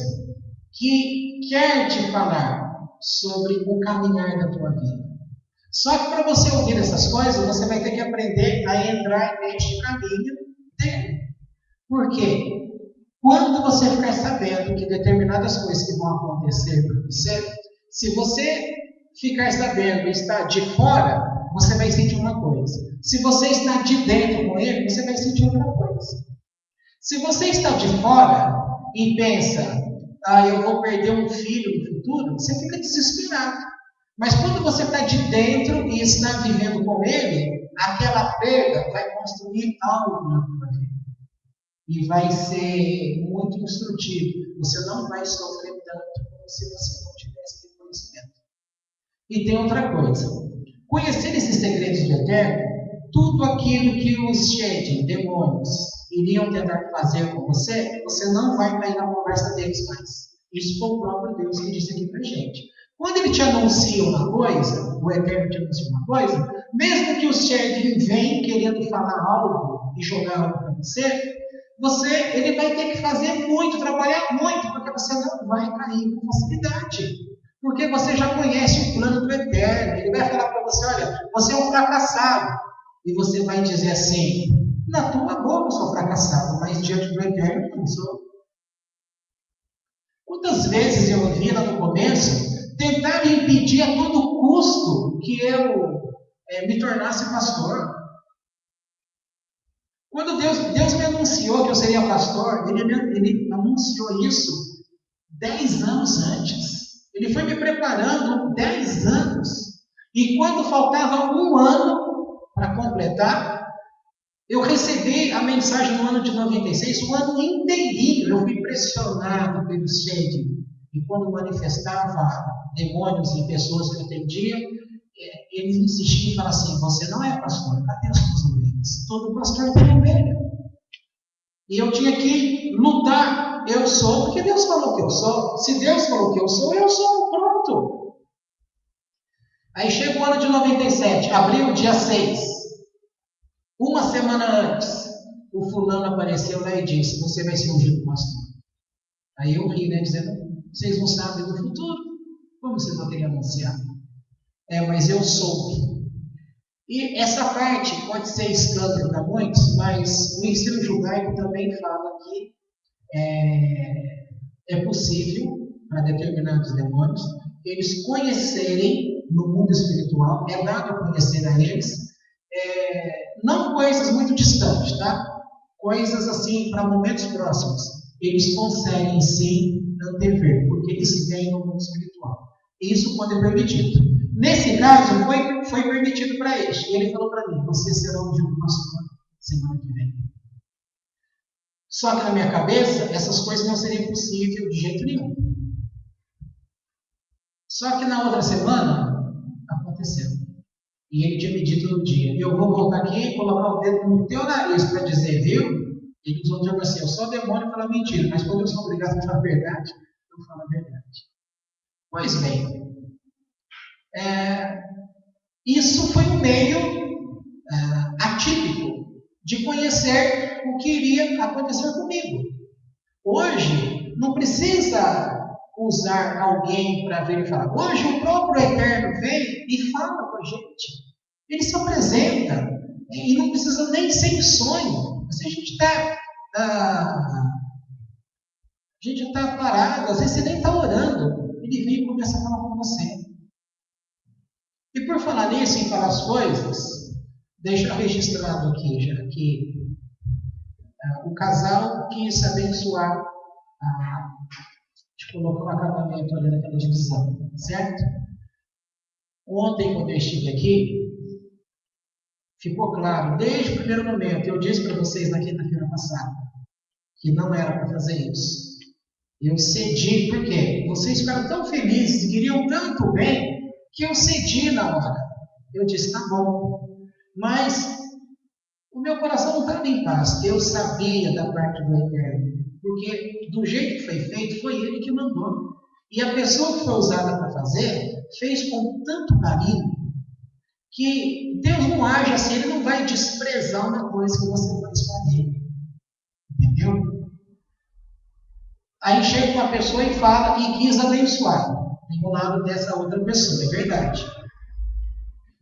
que quer te falar sobre o caminhar da tua vida. Só que para você ouvir essas coisas, você vai ter que aprender a entrar neste caminho dele. Por quê? Quando você ficar sabendo que determinadas coisas que vão acontecer para você, se você ficar sabendo e estar de fora, você vai sentir uma coisa. Se você está de dentro com ele, você vai sentir outra coisa. Se você está de fora e pensa, eu vou perder um filho no futuro, você fica desesperado. Mas quando você está de dentro e está vivendo com ele, aquela perda vai construir algo na tua vida. E vai ser muito instrutivo. Você não vai sofrer tanto como se você não tivesse conhecimento. E tem outra coisa. Conhecer esses segredos do Eterno, tudo aquilo que os Shedim, demônios, iriam tentar fazer com você, você não vai cair na conversa deles mais. Isso foi o próprio Deus que disse aqui pra gente. Quando ele te anuncia uma coisa, o Eterno te anuncia uma coisa, mesmo que os Shedim venham querendo falar algo e jogar algo para você, ele vai ter que fazer muito, trabalhar muito, porque você não vai cair com facilidade. Porque você já conhece o plano do Eterno. Ele vai falar para você, olha, você é um fracassado. E você vai dizer assim, na tua boca eu sou fracassado, mas diante do Eterno eu não sou. Quantas vezes eu ouvi lá no começo, tentar impedir a todo custo que eu me tornasse pastor. Quando Deus me anunciou que eu seria pastor, ele anunciou isso 10 anos antes. Ele foi me preparando 10 anos. E quando faltava um ano para completar, eu recebi a mensagem no ano de 96, o ano inteirinho. Eu fui pressionado pelo Shedim. E quando manifestava demônios em pessoas que eu atendia, eles insistiam e falavam assim, você não é pastor, cadê os seus ovelhas? Todo pastor tem ovelha. E eu tinha que lutar. Eu sou porque Deus falou que eu sou. Se Deus falou que eu sou, pronto. Aí chega o ano de 97, abril, dia 6. Uma semana antes, o fulano apareceu lá e disse, você vai ser ungido pastor. Aí eu ri, né, dizendo, vocês não sabem do futuro? Como vocês vão ter que anunciar? Mas eu soube. E essa parte pode ser escândalo para muitos, mas o ensino judaico também fala que é possível para determinados demônios eles conhecerem no mundo espiritual, é dado a conhecer a eles, não coisas muito distantes, tá? Coisas assim para momentos próximos. Eles conseguem sim antever, porque eles vêm no mundo espiritual. Isso pode é permitido. Nesse caso, foi permitido para eles. E ele falou para mim, você será ungido pastor semana que vem. Só que na minha cabeça, essas coisas não seriam possíveis de jeito nenhum. Só que na outra semana, aconteceu. E ele tinha me dito no dia, eu vou voltar aqui e colocar o dedo no teu nariz para dizer, viu? Eles vão dizer assim, eu sou demônio e falar mentira, mas quando eu sou obrigado a falar a verdade, eu falo a verdade. Pois bem, isso foi um meio atípico de conhecer o que iria acontecer comigo. Hoje, não precisa usar alguém para ver e falar. Hoje, o próprio Eterno vem e fala com a gente. Ele se apresenta e não precisa nem ser em sonho. Se a gente está parado, às vezes você nem está orando. Ele vem e começa a falar com você. E por falar nisso, em falar as coisas, deixa registrado aqui já que o casal quis abençoar, colocou um acabamento ali naquela divisão, certo? Ontem, quando eu estive aqui, ficou claro, desde o primeiro momento, eu disse para vocês na quinta-feira passada, que não era para fazer isso. Eu cedi, por quê? Vocês ficaram tão felizes, queriam tanto bem, que eu cedi na hora. Eu disse, tá bom. Mas o meu coração não estava em paz. Eu sabia da parte do Eterno. Porque do jeito que foi feito, foi ele que mandou. E a pessoa que foi usada para fazer, fez com tanto carinho, que Deus não age assim, ele não vai desprezar uma coisa que você faz com ele. Entendeu? Aí chega uma pessoa e fala e quis abençoar. Tem um lado dessa outra pessoa, é verdade.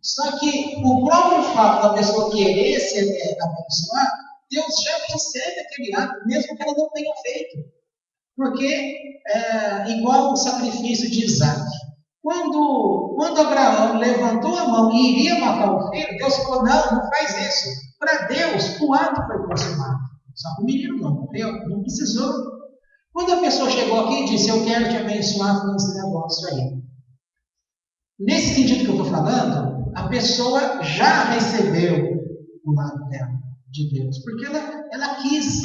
Só que o próprio fato da pessoa querer ser abençoar, Deus já recebe aquele ato, mesmo que ela não tenha feito. Porque, igual o sacrifício de Isaac, quando Abraão levantou a mão e iria matar o filho, Deus falou, não faz isso. Para Deus, o ato foi consumado. Só que o menino não morreu, não precisou. Quando a pessoa chegou aqui e disse, eu quero te abençoar com esse negócio aí. Nesse sentido que eu estou falando, a pessoa já recebeu o lado dela, de Deus, porque ela quis.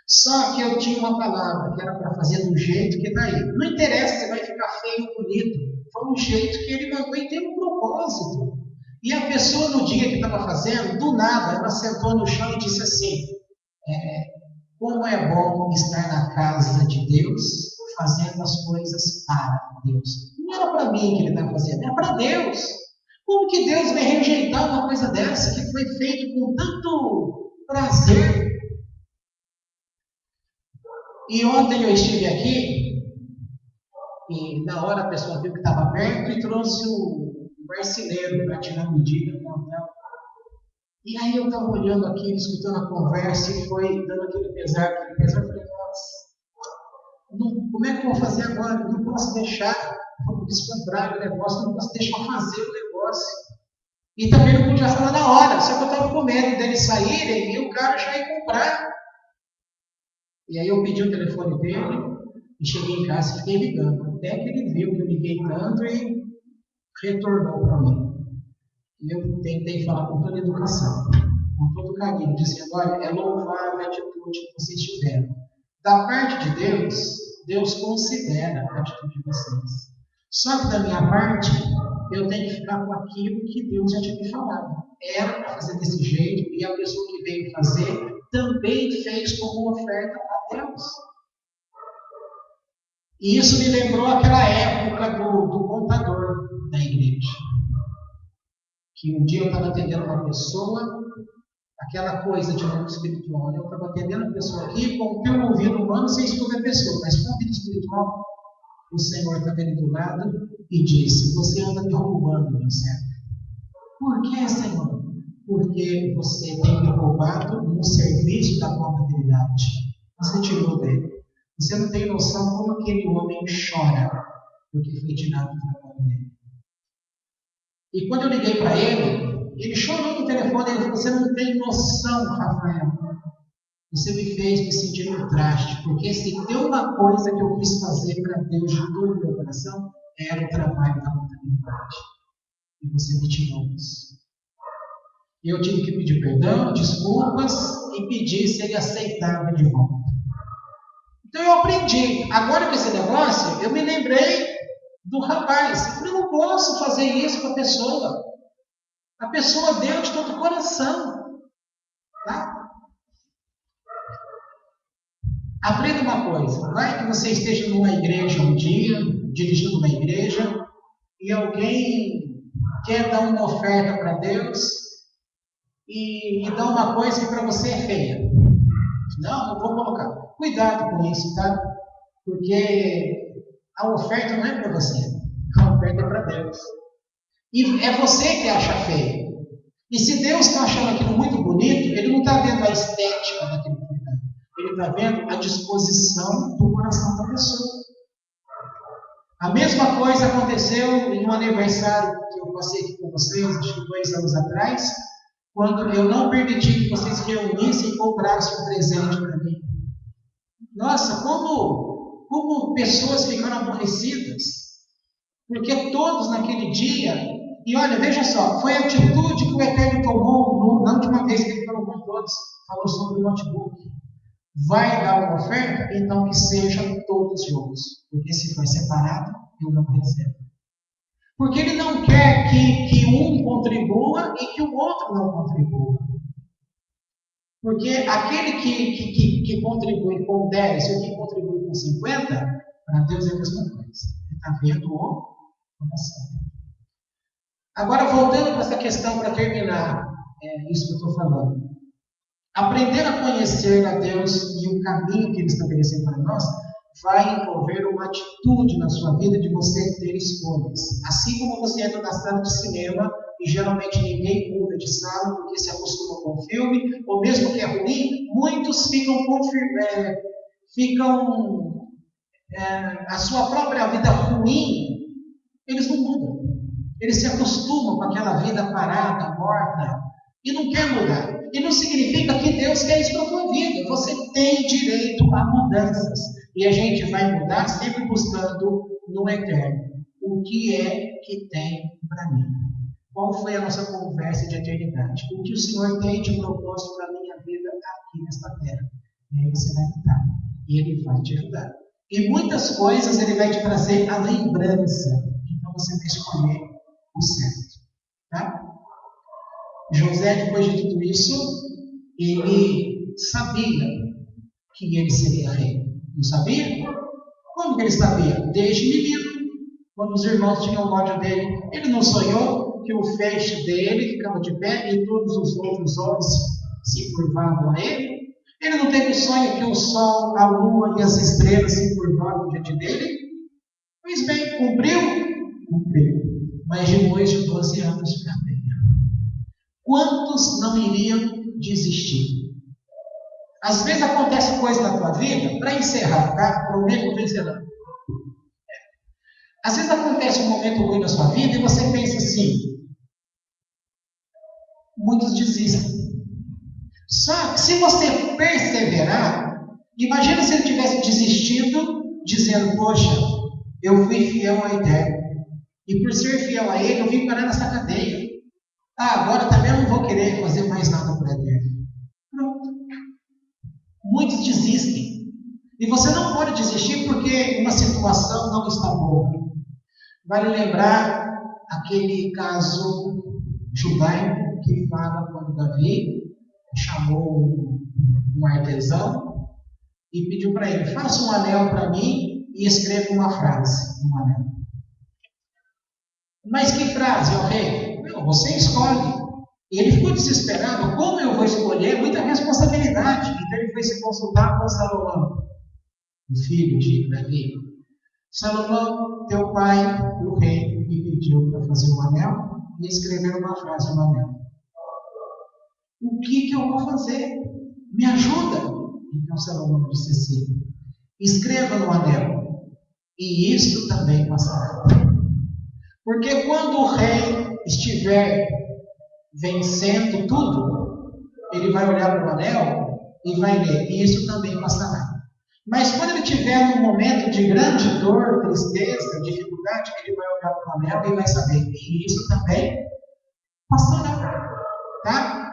Só que eu tinha uma palavra que era para fazer do jeito que está aí. Não interessa se vai ficar feio ou bonito. Foi um jeito que ele mandou e tem um propósito. E a pessoa, no dia que estava fazendo, do nada, ela sentou no chão e disse assim: como é bom estar na casa de Deus, fazendo as coisas para Deus. Não era para mim que ele estava fazendo, era para Deus. Como que Deus vai rejeitar uma coisa dessa que foi feito com tanto prazer? E ontem eu estive aqui, e na hora a pessoa viu que estava aberto e trouxe o marceneiro para tirar medida. E aí eu estava olhando aquilo, escutando a conversa, e foi dando aquele pesar. Eu falei, nossa, como é que eu vou fazer agora? Eu não posso deixar descontrar o negócio, não posso deixar fazer o negócio. E também não podia falar na hora, só que eu estava com medo deles saírem e o cara já ia comprar. E aí eu pedi o telefone dele e cheguei em casa e fiquei ligando. Até que ele viu que eu liguei tanto e retornou para mim. E eu tentei falar com toda educação, com todo carinho, dizendo: olha, é louvável a atitude que vocês tiveram. Da parte de Deus, Deus considera a atitude de vocês. Só que da minha parte, eu tenho que ficar com aquilo que Deus já tinha me falado. Era para fazer desse jeito, e a pessoa que veio fazer também fez como oferta a Deus. E isso me lembrou aquela época do contador da igreja. Que um dia eu estava atendendo uma pessoa, aquela coisa de mundo espiritual, né? Eu estava atendendo a pessoa aqui, com o teu ouvido humano, você escuta a pessoa, mas com o ouvido espiritual, o Senhor estava ali do lado e disse: você anda me roubando, meu servo. Por que, Senhor? Porque você tem me roubado no serviço da tua maternidade. Você tirou dele. Você não tem noção como aquele homem chora porque foi tirado do trabalho dele. E quando eu liguei para ele, ele chorou no telefone. Ele falou: você não tem noção, Rafael. Você me fez me sentir um traste, porque se tem uma coisa que eu quis fazer para Deus de todo o meu coração, era o trabalho da contabilidade. E você me tirou isso. E eu tive que pedir perdão, desculpas, e pedir se ele aceitava de volta. Então eu aprendi. Agora com esse negócio, eu me lembrei do rapaz. Eu não posso fazer isso com a pessoa. A pessoa deu de todo o coração. Tá? Aprenda uma coisa. Vai que você esteja numa igreja um dia, dirigindo uma igreja, e alguém quer dar uma oferta para Deus e dá uma coisa que para você é feia. Não vou colocar. Cuidado com isso, tá? Porque a oferta não é para você. A oferta é para Deus. E é você que acha feio. E se Deus está achando aquilo muito bonito, Ele não está vendo a estética daquilo que está. Ele está vendo a disposição do coração da pessoa. A mesma coisa aconteceu em um aniversário que eu passei aqui com vocês, acho que 2 anos atrás, quando eu não permiti que vocês reunissem e comprassem um presente para mim. Nossa, como pessoas ficaram aborrecidas. Porque todos naquele dia, e olha, veja só, foi a atitude que o Eterno tomou na última vez que ele falou com todos, falou sobre o notebook. Vai dar uma oferta, então que sejam todos juntos. Porque se for separado, eu não recebo. Porque ele não quer que um contribua e que o outro não contribua. Porque aquele que contribui com 10 ou que contribui com 50, para Deus é a mesma coisa. Ele está vendo o coração. Agora, voltando para essa questão, para terminar isso que eu estou falando. Aprender a conhecer a Deus e o caminho que Ele estabeleceu para nós vai envolver uma atitude na sua vida de você ter escolhas. Assim como você entra na sala de cinema e geralmente ninguém muda de sala porque se acostuma com o filme, ou mesmo que é ruim, muitos a sua própria vida ruim, eles não mudam. Eles se acostumam com aquela vida parada, morta, e não quer mudar. E não significa que Deus quer isso para a tua vida. Você tem direito a mudanças. E a gente vai mudar sempre buscando no eterno. O que é que tem para mim? Qual foi a nossa conversa de eternidade? O que o Senhor tem de propósito para a minha vida aqui nesta terra? E aí você vai mudar. E Ele vai te ajudar. E muitas coisas Ele vai te trazer a lembrança. Então você vai escolher o certo. Tá? José, depois de tudo isso, ele sabia que ele seria rei. Não sabia? Como que ele sabia? Desde menino, quando os irmãos tinham ódio dele. Ele não sonhou que o feixe dele ficava de pé e todos os outros homens se curvavam a ele? Ele não teve o sonho que o sol, a lua e as estrelas se curvavam diante dele? Pois bem, cumpriu? Cumpriu. Mas depois de 12 anos de cadeia. Quantos não iriam desistir? Às vezes acontece coisa na tua vida, para encerrar, tá? Prometo que eu vou encerrar. Às vezes acontece um momento ruim na sua vida e você pensa assim, muitos desistem. Só que se você perseverar, imagina se ele tivesse desistido, dizendo, poxa, eu fui fiel ao Eterno. E por ser fiel a ele, eu vim parar nessa cadeia. Agora também eu não vou querer fazer mais nada para o Eterno. Pronto. Muitos desistem. E você não pode desistir porque uma situação não está boa. Vale lembrar aquele caso judaico que fala quando Davi chamou um artesão e pediu para ele, faça um anel para mim e escreva uma frase no anel. Mas que frase, ó rei? Não, você escolhe. E ele ficou desesperado, como eu vou escolher? Muita responsabilidade. Então ele foi se consultar com Salomão, o filho de Davi. Salomão, teu pai, o rei, me pediu para fazer um anel e escrever uma frase no anel. O que eu vou fazer? Me ajuda. Então Salomão disse assim, escreva no anel, e isto também passará. Porque quando o rei estiver vencendo tudo, ele vai olhar para o anel e vai ler, e isso também passará. Mas quando ele estiver num momento de grande dor, tristeza, dificuldade, ele vai olhar para o anel e vai saber, e isso também passará. Tá?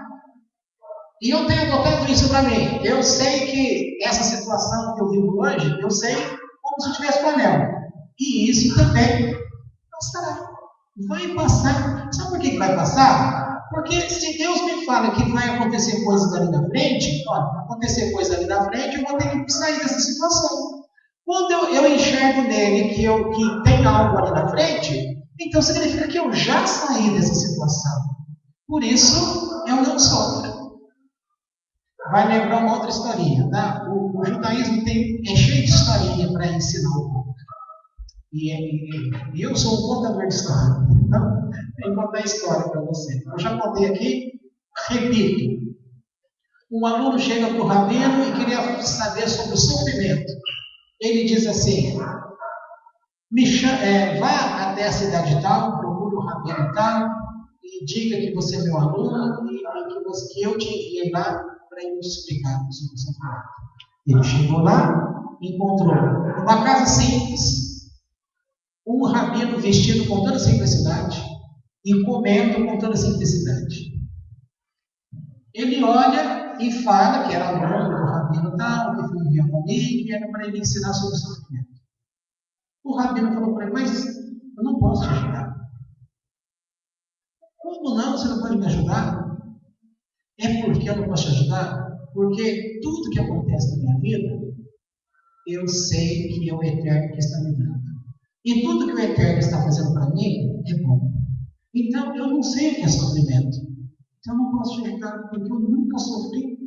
E eu tenho adotado isso para mim. Eu sei que essa situação que eu vivo hoje, eu sei como se eu tivesse com o anel. E isso também passará. Vai passar. Sabe por que vai passar? Porque se Deus me fala que vai acontecer coisas ali na frente, vai acontecer coisas ali na frente, eu vou ter que sair dessa situação. Quando eu enxergo nele que tem algo ali na frente, então significa que eu já saí dessa situação. Por isso, eu não sofro. Vai lembrar uma outra historinha, tá? O judaísmo é cheio de historinha para ensinar o povo. E eu sou um contador de história. Então, eu vou contar a história para você. Eu já contei aqui, repito. Um aluno chega para o rabino e queria saber sobre o sofrimento. Ele diz assim, vá até a cidade tal, procure o rabino tal, e diga que você é meu aluno e que eu te enviei lá para ele te explicar sobre o sofrimento. Ele chegou lá, encontrou uma casa simples, um rabino vestido com toda simplicidade e comendo com toda simplicidade. Ele olha e fala que era aluno do rabino tal, que foi enviado ali, que era para ele ensinar sobre o sofrimento. O rabino falou para ele, mas eu não posso te ajudar. Como não? Você não pode me ajudar? É porque eu não posso te ajudar? Porque tudo que acontece na minha vida, eu sei que é o Eterno que está me dando. E tudo que o Eterno está fazendo para mim é bom. Então, eu não sei o que é sofrimento. Então, eu não posso te ajudar, porque eu nunca sofri.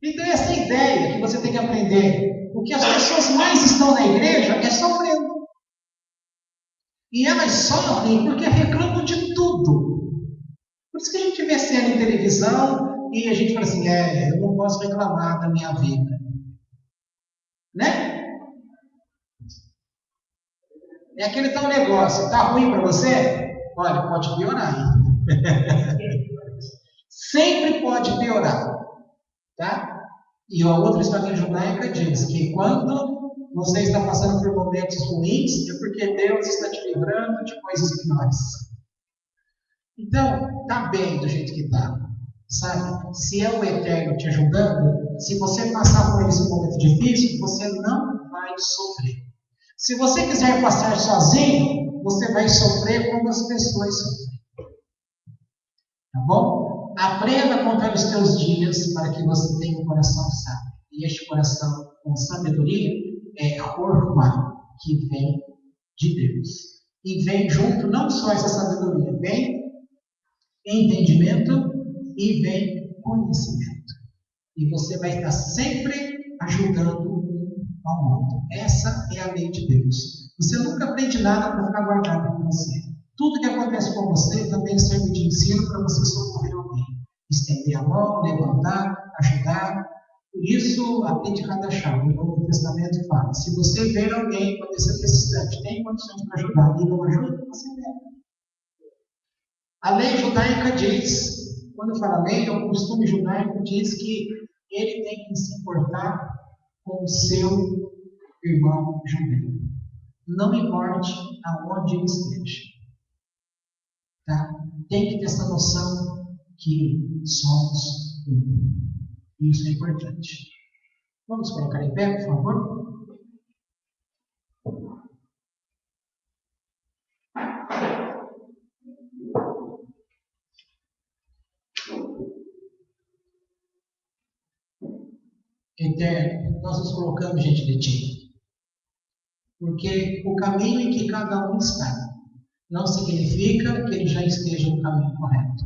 Então, essa ideia que você tem que aprender. O que as pessoas mais estão na igreja é sofrendo. E elas sofrem porque reclamam de tudo. Por isso que a gente vê cena em televisão e a gente fala assim, eu não posso reclamar da minha vida. Né? É aquele tal negócio, tá ruim para você? Olha, pode piorar. Sempre pode piorar. Tá? E a outra historinha judaica diz que quando você está passando por momentos ruins, é porque Deus está te livrando de coisas piores. Então, tá bem do jeito que tá. Sabe? Se é o Eterno te ajudando, se você passar por esse momento difícil, você não vai sofrer. Se você quiser passar sozinho, você vai sofrer como as pessoas sofrem. Tá bom? Aprenda a contar os teus dias para que você tenha um coração sábio. E este coração com sabedoria é Hormá, que vem de Deus. E vem junto não só essa sabedoria, vem entendimento e vem conhecimento. E você vai estar sempre ajudando um ao outro. Essa é a lei de Deus. Você nunca aprende nada para ficar guardado com você. Tudo que acontece com você também serve de ensino para você socorrer alguém. Estender a mão, levantar, ajudar. Por isso, a lei de cada chave, o Novo Testamento fala: se você ver alguém quando esse necessitante tem condições para ajudar e não ajuda, você deve. A lei judaica diz, quando fala lei, o costume judaico diz que ele tem que se importar com o seu irmão judeu. Não importe aonde ele esteja. Tá? Tem que ter essa noção que somos um. Isso é importante. Vamos colocar em pé, por favor? Eterno, nós nos colocamos diante de Ti. Porque o caminho em que cada um está não significa que ele já esteja no caminho correto.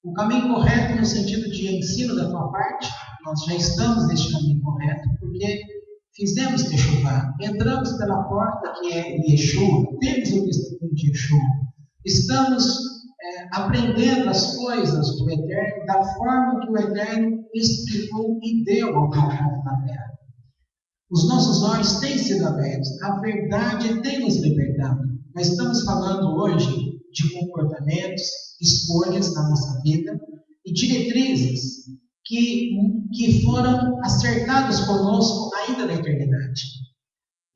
O caminho correto no sentido de ensino da tua parte, nós já estamos neste caminho correto, porque fizemos Teshuvá, entramos pela porta que é Yeshua, temos o testemunho de Yeshua, estamos aprendendo as coisas do Eterno da forma que o Eterno explicou e deu ao povo na terra. Os nossos olhos têm sido abertos, a verdade tem nos libertado. Nós estamos falando hoje de comportamentos, escolhas na nossa vida e diretrizes que foram acertados conosco ainda na eternidade.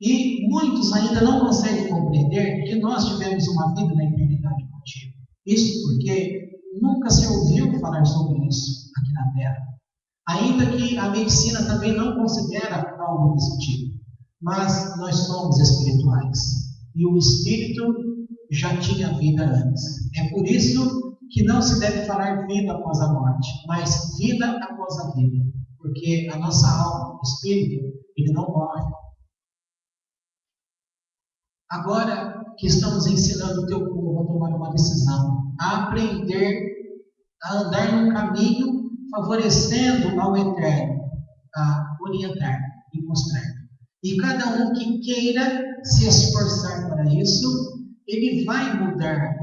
E muitos ainda não conseguem compreender que nós tivemos uma vida na eternidade contigo. Isso porque nunca se ouviu falar sobre isso aqui na Terra. Ainda que a medicina também não considera algo desse tipo. Mas nós somos espirituais. E o espírito já tinha vida antes. É por isso que não se deve falar vida após a morte, mas vida após a vida. Porque a nossa alma, o espírito, ele não morre. Agora que estamos ensinando o teu povo a tomar uma decisão, a aprender a andar num caminho favorecendo ao Eterno, a orientar e mostrar. E cada um que queira se esforçar para isso, ele vai mudar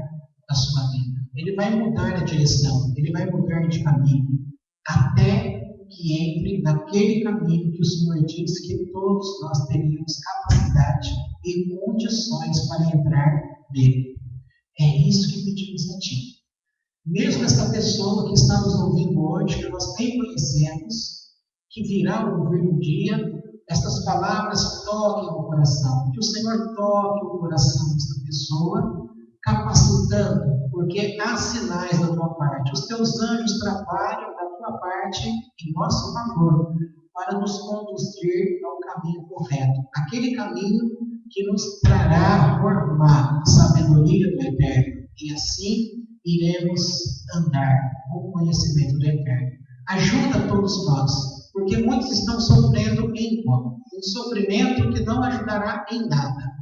a sua vida, ele vai mudar a direção, ele vai mudar de caminho, até que entre naquele caminho que o Senhor diz que todos nós teríamos capacidade e condições para entrar nele. É isso que pedimos a Ti. Mesmo essa pessoa que está nos ouvindo hoje, que nós nem conhecemos, que virá ouvir um dia, estas palavras toquem o coração. Que o Senhor toque o coração dessa pessoa, capacitando, porque há sinais da tua parte. Os teus anjos trabalham da tua parte em nosso favor, para nos conduzir ao caminho correto. Aquele caminho que nos trará formar a sabedoria do Eterno. E assim iremos andar com o conhecimento do Eterno. Ajuda todos nós, porque muitos estão sofrendo em vão. Um sofrimento que não ajudará em nada.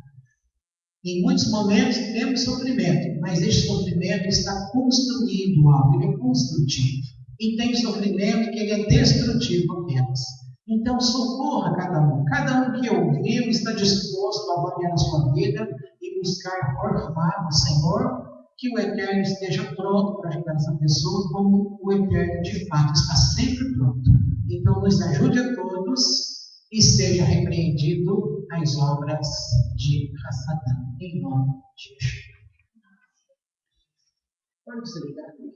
Em muitos momentos temos sofrimento, mas este sofrimento está construindo algo, ele é construtivo. E tem sofrimento que ele é destrutivo apenas. Então socorra cada um. Cada um que ouviu está disposto a avaliar a sua vida e buscar formar no Senhor, que o Eterno esteja pronto para ajudar essa pessoa, como o Eterno de fato está sempre pronto. Então nos ajude a todos e seja repreendido as obras de Satã, em nome de Jesus. Pode você ligar aqui.